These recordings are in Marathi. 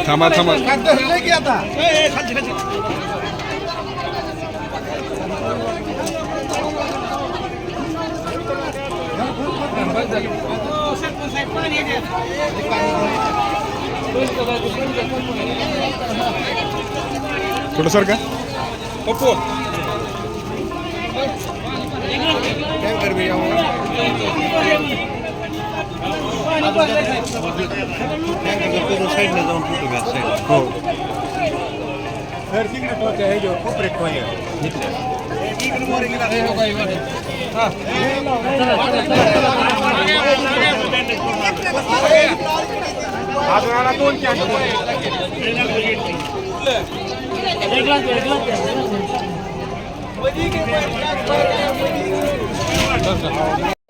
थांबा थांबा थोडं सर का पप्पू साईडला जाऊन फोटो घ्या साईड हो सर तिकडे टोचा आहे जो कोपरेट पाहिजे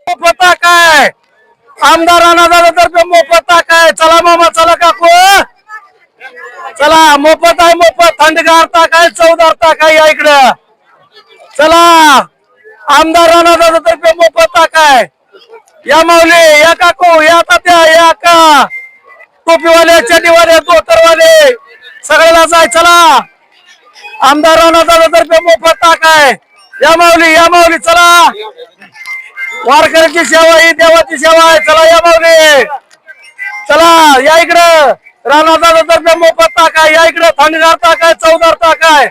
मोफता काय आमदारांना दादातर्फे मोफता काय चला मामा चला काकू चला मोफत आहे मोफत थंडगार ताक आहे चवदार ताक आहे या इकडं चला आमदारांना दादातर्फे मोफत ताक आहे या माऊली या काकू या तात्या या का टोपीवाले चड्डीवाले धोतरवाले सगळ्याला जाय चला आमदारांना दादातर्फे मोफत ताक आहे या माऊली चला वारकऱ्याची सेवा ही देवाची सेवा आहे चला या माऊली चला या इकडं राणा दादातर्फे मोफत ताक आहे या इकडं थंडगार ताक आहे चवदार ताक आहे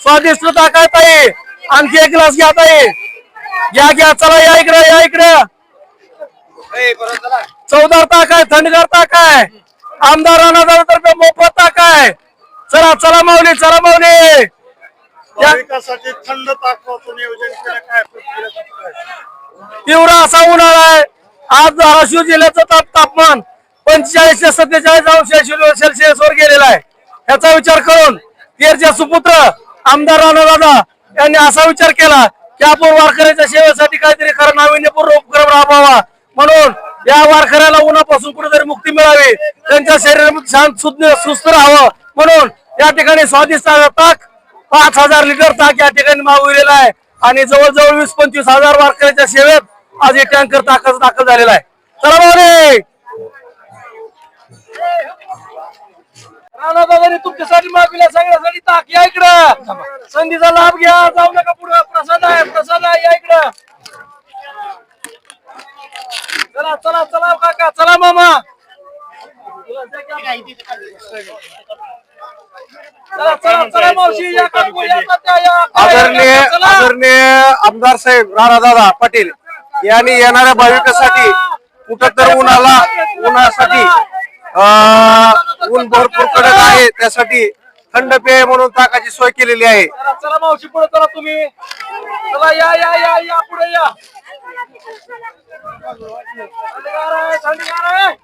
स्वादिष्ट ताक आहे ताई आणखी एक ग्लास घ्या ताई घ्या चला या इकडं चवदार ताक आहे थंडगार ताक आहे आमदार राणा दादातर्फे मोफत ताक आहे चला माऊली भाविकांसाठी थंड ताकवाचं नियोजन केलं काय तीव्र असा उन्हाळा आहे आज धाराशिव जिल्ह्याचं तापमान 45 ते 47 सेल्सिअस वर गेलेला आहे याचा विचार करून तेरचे सुपुत्र आमदार राणादादा यांनी असा विचार केला की आपण वारकऱ्याच्या सेवेसाठी काहीतरी खरं नाविन्यपूर्ण उपक्रम राबवावा म्हणून या वारकऱ्याला उन्हापासून कुठेतरी मुक्ती मिळावी त्यांच्या शरीरामध्ये शांत सुस्त राहावं म्हणून या ठिकाणी स्वादिष्ट ताक 5000 लिटर ताक या ठिकाणी मागविलेला आहे आणि जवळजवळ 20-25 हजार वारकऱ्याच्या सेवेत आज हे टँकर ताकाचा दाखल झालेला आहे चला भाऊ राणादादांनी तुमच्यासाठी मागविल्या सगळ्यासाठी ताक या इकडं संधीचा लाभ घ्या जाऊ नका पुढे प्रसाद आहे या इकडं चला काका चला मामा चला मावशी या काकू या तात्या या आदरणीय आमदार साहेब राणादादा पाटील यांनी येणाऱ्या भाविकांसाठी कुठं तर उन्हासाठी ऊन भरपूर कडक आहे त्यासाठी थंड पेय म्हणून ताकाची सोय केलेली आहे चला मावशी पुढे चला तुम्ही चला या पुढे या थंडगार आहे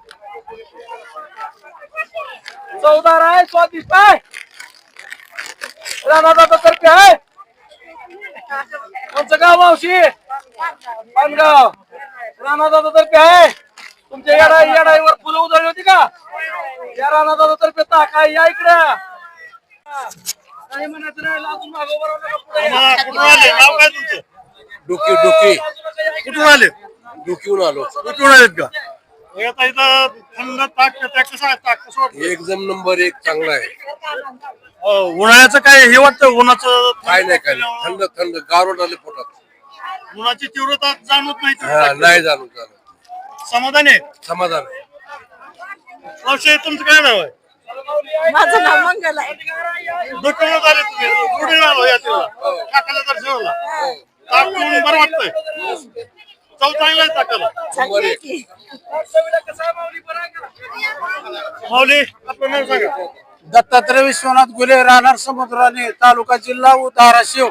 चवदार आहे स्वादिष्ट आहे राणादादा तर्फे आहे कोणचं गाव मावशी पानगाव राणादादा तर्फे आहे तुमच्या येडाईवर फुलं उधळली होती का या राणादादा तर्फे ताक आहे या इकडं काही म्हणायचं नाही अजून मागं कुठून आले नाव काय तुमचं डोकी कुठून आले डोकीहून आलो कुठून आलेत का आता इथं थंड ताक कसं आहे ताक कसं वाटतं एकदम नंबर 1 चांगला आहे उन्हाळ्याचं काय हे वाटतं उन्हाचं काय नाही थंड गारवट आले पोटात उन्हाची तीव्रता जाणवत नाही नाही जाणून समाधान आहे समाधान मावशी तुमचं काय नाव आहे माझं नाव मंगल आहे दुकानात आले तुम्ही कुठे आलो या काकाच्या दर्शनाला ताक पिऊन बरं वाटतंय चव चांगला आहे ताकाला चांगली आहे की. माऊली आपलं नाव सांगा दत्तात्रय विश्वनाथ गुले राहणार समुद्राने तालुका जिल्हा धाराशिव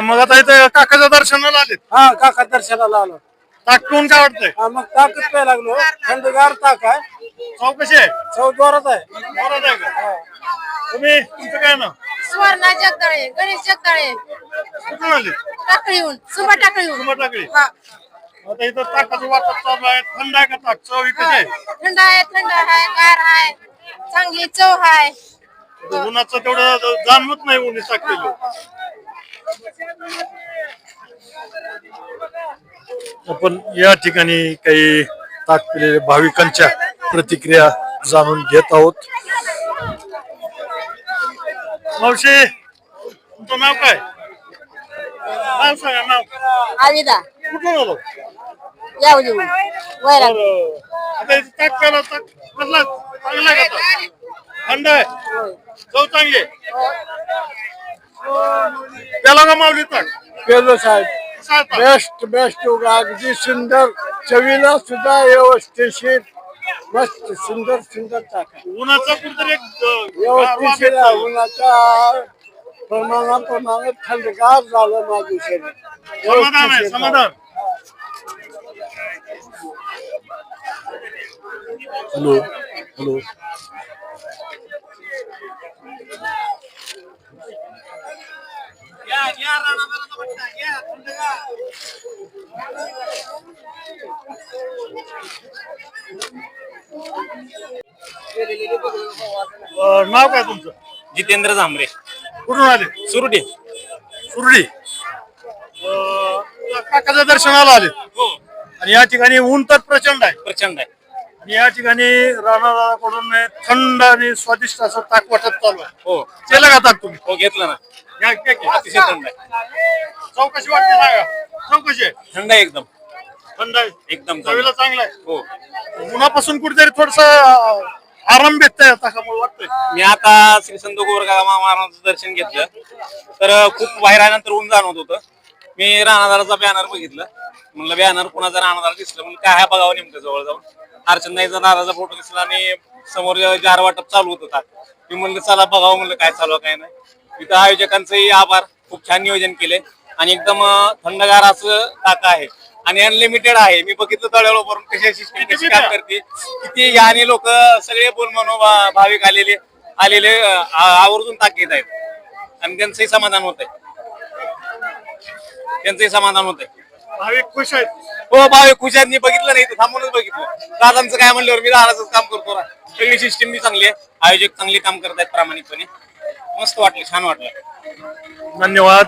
मग आता इथं काकाच्या दर्शनाला आले हा काका दर्शनाला आलो ताक पिऊन काय वाटतंय मग ताकच प्यायला लागलो थंडगार ताक आहे चव कशी आहे चव जोरात आहे बरं आहे का तुम्ही तुमचं काय नाव सुवर्णा जगदाळे गणेश जगदाळे कुठून आले टाकळीहून सुबा टाकळीहून टाकळी हा आता इथं ताकाचं वाटप चालू आहे थंड आहे का ताक चव कशी आहे थंड आहे गार आहे चांगली चव आहे उन्हाचं तेवढं जाणवत नाही उन्ही टाकलेलं आपण या ठिकाणी काही ताक पिलेल्या भाविकांच्या प्रतिक्रिया जाणून घेत आहोत. मावशी तुमचं नाव काय? नाव सांगा नाव. आविदा कुठून आलो? याव देऊ वैरा बरं. आता इथं ताक केलं ताक कसला चांगला आहे का ताक? थंड आहे चव चांगली आहे. त्याला का मावली ताक पेलो साहेब कसं आहे ताक? बेस्ट अगदी सुंदर, चवीला सुद्धा व्यवस्थिशीर, मस्त सुंदर ताक आहे. उन्हाचा कुठतरी एक व्यवस्थिशीर आहे. उन्हाच्या प्रमाणाप्रमाणे थंडगार झालं माझं शरीर. समाधान आहे समाधान. हॅलो हॅलो नाव काय तुमचं? जितेंद्र झांबरे, कुठून आले? सुरुडी. सुरडी. काकाच्या दर्शनाला आले हो, आणि या ठिकाणी ऊन तर प्रचंड आहे. प्रचंड आहे. आणि या ठिकाणी राणादादाकडून थंड आणि स्वादिष्ट असं ताक वाटत चालू आहे. हो केलं का ताक तुम्ही? हो, घेतलं ना. घ्या, घ्या, घ्या. अतिशय थंड आहे. चौकशी वाटते सांगा. चौकशी आहे. थंड आहे एकदम. थंड आहे एकदम थंड. चवीला चांगला आहे. हो, उन्हापासून कुठेतरी थोडस आराम भेटतंय ताकामुळे वाटतंय. मी आता श्री संत गोरगा महाराजांचं दर्शन घेतलं तर खूप बाहेर आल्यानंतर ऊन जाणवत होतं. मी राणादाराचा बॅनर बघितलं, म्हणलं बॅनर कुणाचा राणादार दिसलं, म्हणलं काय बघावं नेमकं जवळ जाऊन. अर्चनाईचा दादाचा फोटो दिसला आणि समोर जार वाटप चालू होत होता. मी म्हणलं चला बघावं, म्हणलं काय चालू काय नाही. तिथं आयोजकांचंही आभार, खूप छान नियोजन केले आणि एकदम थंडगार असं टाका आहे आणि अनलिमिटेड आहे. मी बघितलं तळ्यावरून कशी सिस्टीम कशी काम करते, किती याने लोक सगळे बोलमनो भाविक आलेले आवर्जून ताक घेत आहेत आणि त्यांचंही समाधान होत आहे. भाविक खुश आहेत. हो, भाविक खुश आहेत. मी बघितलं नाही, थांबूनच बघितलं. दादांचं काय म्हणल्यावर मी दादाचंच काम करतो ना. सगळी सिस्टीम बी चांगली आहे, आयोजक चांगली काम करत आहेत प्रामाणिकपणे. मस्त वाटलं, छान वाटलं. धन्यवाद.